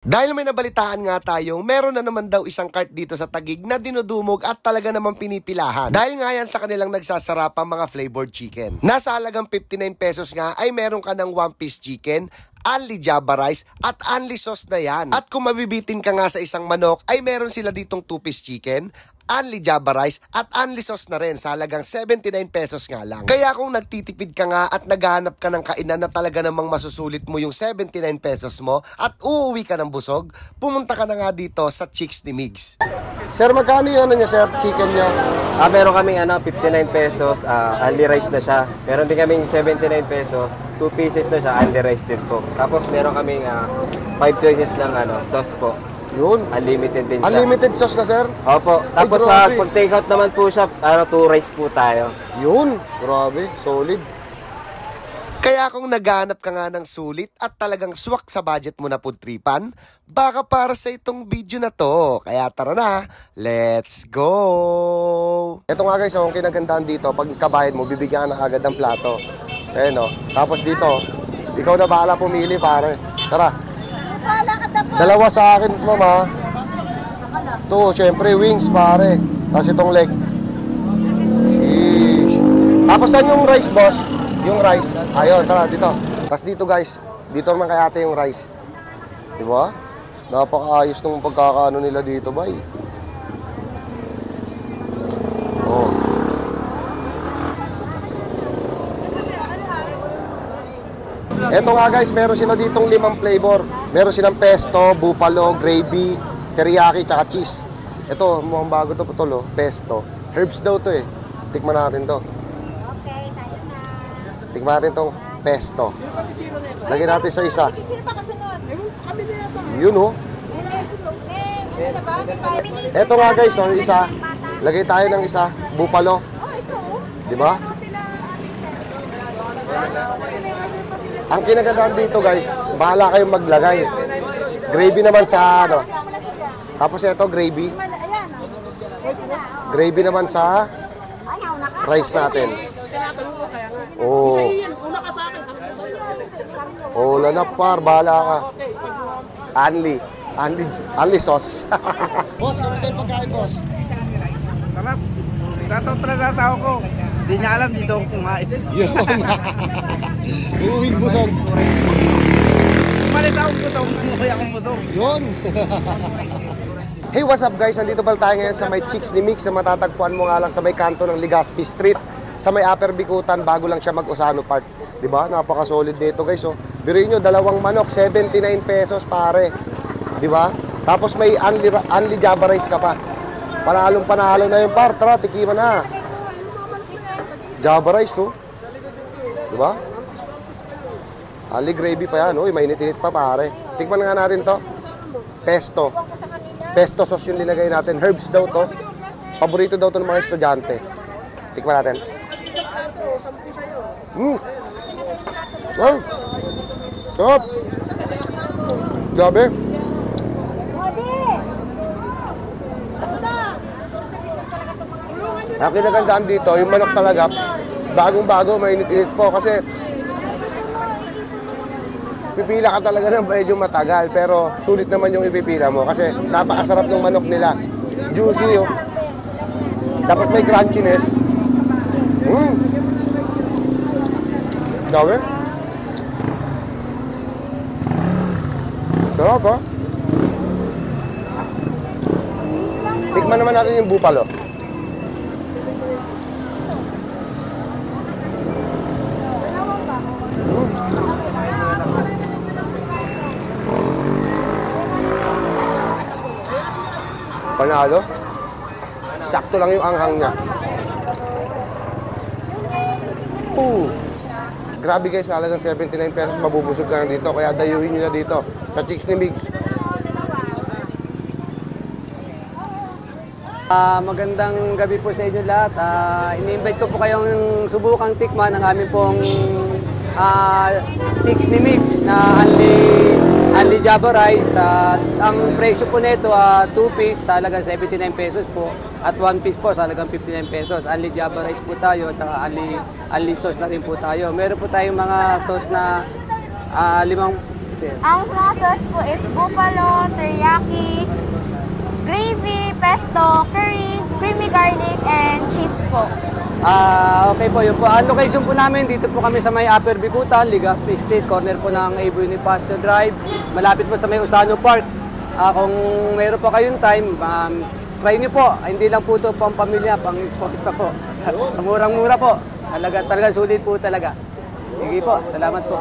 Dahil may nabalitaan nga tayo, meron na naman daw isang cart dito sa Taguig na dinudumog at talaga namang pinipilahan. Dahil nga yan sa kanilang nagsasarapang mga flavored chicken. Nasa halagang 59 pesos nga ay meron ka ng 1-piece chicken, only Java rice at only sauce na yan. At kung mabibitin ka nga sa isang manok ay meron sila ditong 2-piece chicken, only Java rice at only sauce na rin sa halagang 79 pesos nga lang. Kaya kung nagtitipid ka nga at naghahanap ka ng kainan na talaga namang masusulit mo yung 79 pesos mo at uuwi ka ng busog, pumunta ka na nga dito sa Chicks ni Migs. Sir, magkano yun sir, chicken nyo? Meron kaming 59 pesos, only rice na siya. Meron din kaming 79 pesos, 2 pieces na siya, only rice din po. Tapos meron kaming 5 choices ng sauce po. Yun. Unlimited din siya. Unlimited sauce na, sir? Opo. Tapos kung take out naman po siya, 2 rice po tayo. Yun. Grabe. Solid. Kaya kung naghanap ka nga ng sulit at talagang swak sa budget mo na food tripan, baka para sa itong video na to. Kaya tara na, let's go! Ito nga guys, ang kinagandaan dito, pag kabayad mo, bibigyan ka na agad ng plato. Ayan o. Tapos dito, ikaw na bahala pumili pare. Tara. Dalawa sa akin, mama. Ito, syempre, wings, pare. Tapos itong leg. Sheesh. Tapos saan yung rice, boss? Yung rice. Ayun, tara, dito. Tapos dito, guys. Dito naman kay ate yung rice. Diba? Napakaayos nung pagkakaano nila dito, bay. Oh. Eto nga guys, meron sila ditong 5 flavor. Meron silang pesto, buffalo, gravy, teriyaki, tsaka cheese. Ito, mukhang bago to putol, pesto. Herbs daw to eh. Tikman natin to. Okay, tayo na. Tikman natin tong pesto. Lagyan natin sa isa. Sino pa kasunod? Yun oh. Eto nga guys, isa. Lagay tayo ng isa, buffalo. Oh, ito oh. Di ba? Ang kinagandaan dito guys, bahala kayong maglagay. Gravy naman sa ano. Tapos ito gravy. Gravy naman sa rice natin. Oh. Oh, lanapar, bahala ka. Only sauce. Boss, kamusta yung pagkain, boss? Sarap. Tataw talaga sa asawa ko. Hindi niya alam, dito ako kumain. Yun. Uwing busog. Umalis akong busog, umuwi akong busog. Yun. Hey, what's up guys? Nandito pala tayo ngayon sa may Chicks ni Migs na matatagpuan mo nga lang sa may kanto ng Legazpi Street. Sa may Upper Bikutan, bago lang siya mag-Usano Park. Diba? Napaka-solid dito guys. Oh. Biruin nyo, 2 manok, 79 pesos pare. Diba? Tapos may only Java rice ka pa. Panalong panalo na yung par. Tara, tikiman na. Java rice, oh. Diba? Ali gravy pa yan. Uy, mainit-init pa, pare. Tikman nga natin to. Pesto. Pesto sauce yung linagay natin. Herbs daw to. Paborito daw to ng mga estudyante. Tikman natin. Oh. Sarap. Grabe. Ang kinagandaan dito, yung manok talaga, bagong-bago, mainit-init po. Kasi, pipila ka talaga ng medyo matagal. Pero, sulit naman yung ipipila mo. Kasi, napakasarap ng manok nila. Juicy, oh. Tapos may crunchiness. Dami. Sarap, ha? Tikman naman natin yung buffalo. Panalo. Sakto lang yung anghang niya. Grabe guys, halagang 79 pesos, mabubusog ka na dito. Kaya dayuhin nyo na dito sa Chicks ni Migs. Magandang gabi po sa inyo lahat. Ini-invite ko po kayong subukang tikman ang aming pong Chicks ni Migs na only Java rice. Ang presyo po nito 2 piece sa halagang 79 pesos po at 1 piece po sa halagang 59 pesos. Only Java rice po tayo at saka only sauce na rin po tayo. Meron po tayong mga sauce na sir. Ang mga sauce po is buffalo, teriyaki, gravy, pesto, curry, creamy garlic, and cheese po. Okay po, yun po. Ang location po namin, dito po kami sa may Upper Bicutan, Legazpi Street, corner po ng Abo Unipasto Drive. Malapit po sa may Usano Park. Kung mayroon po kayong time, try nyo po. Hindi lang po ito pang pamilya, pang sport pa po. Murang-mura po. Talaga sulit po talaga. Sige po, salamat po.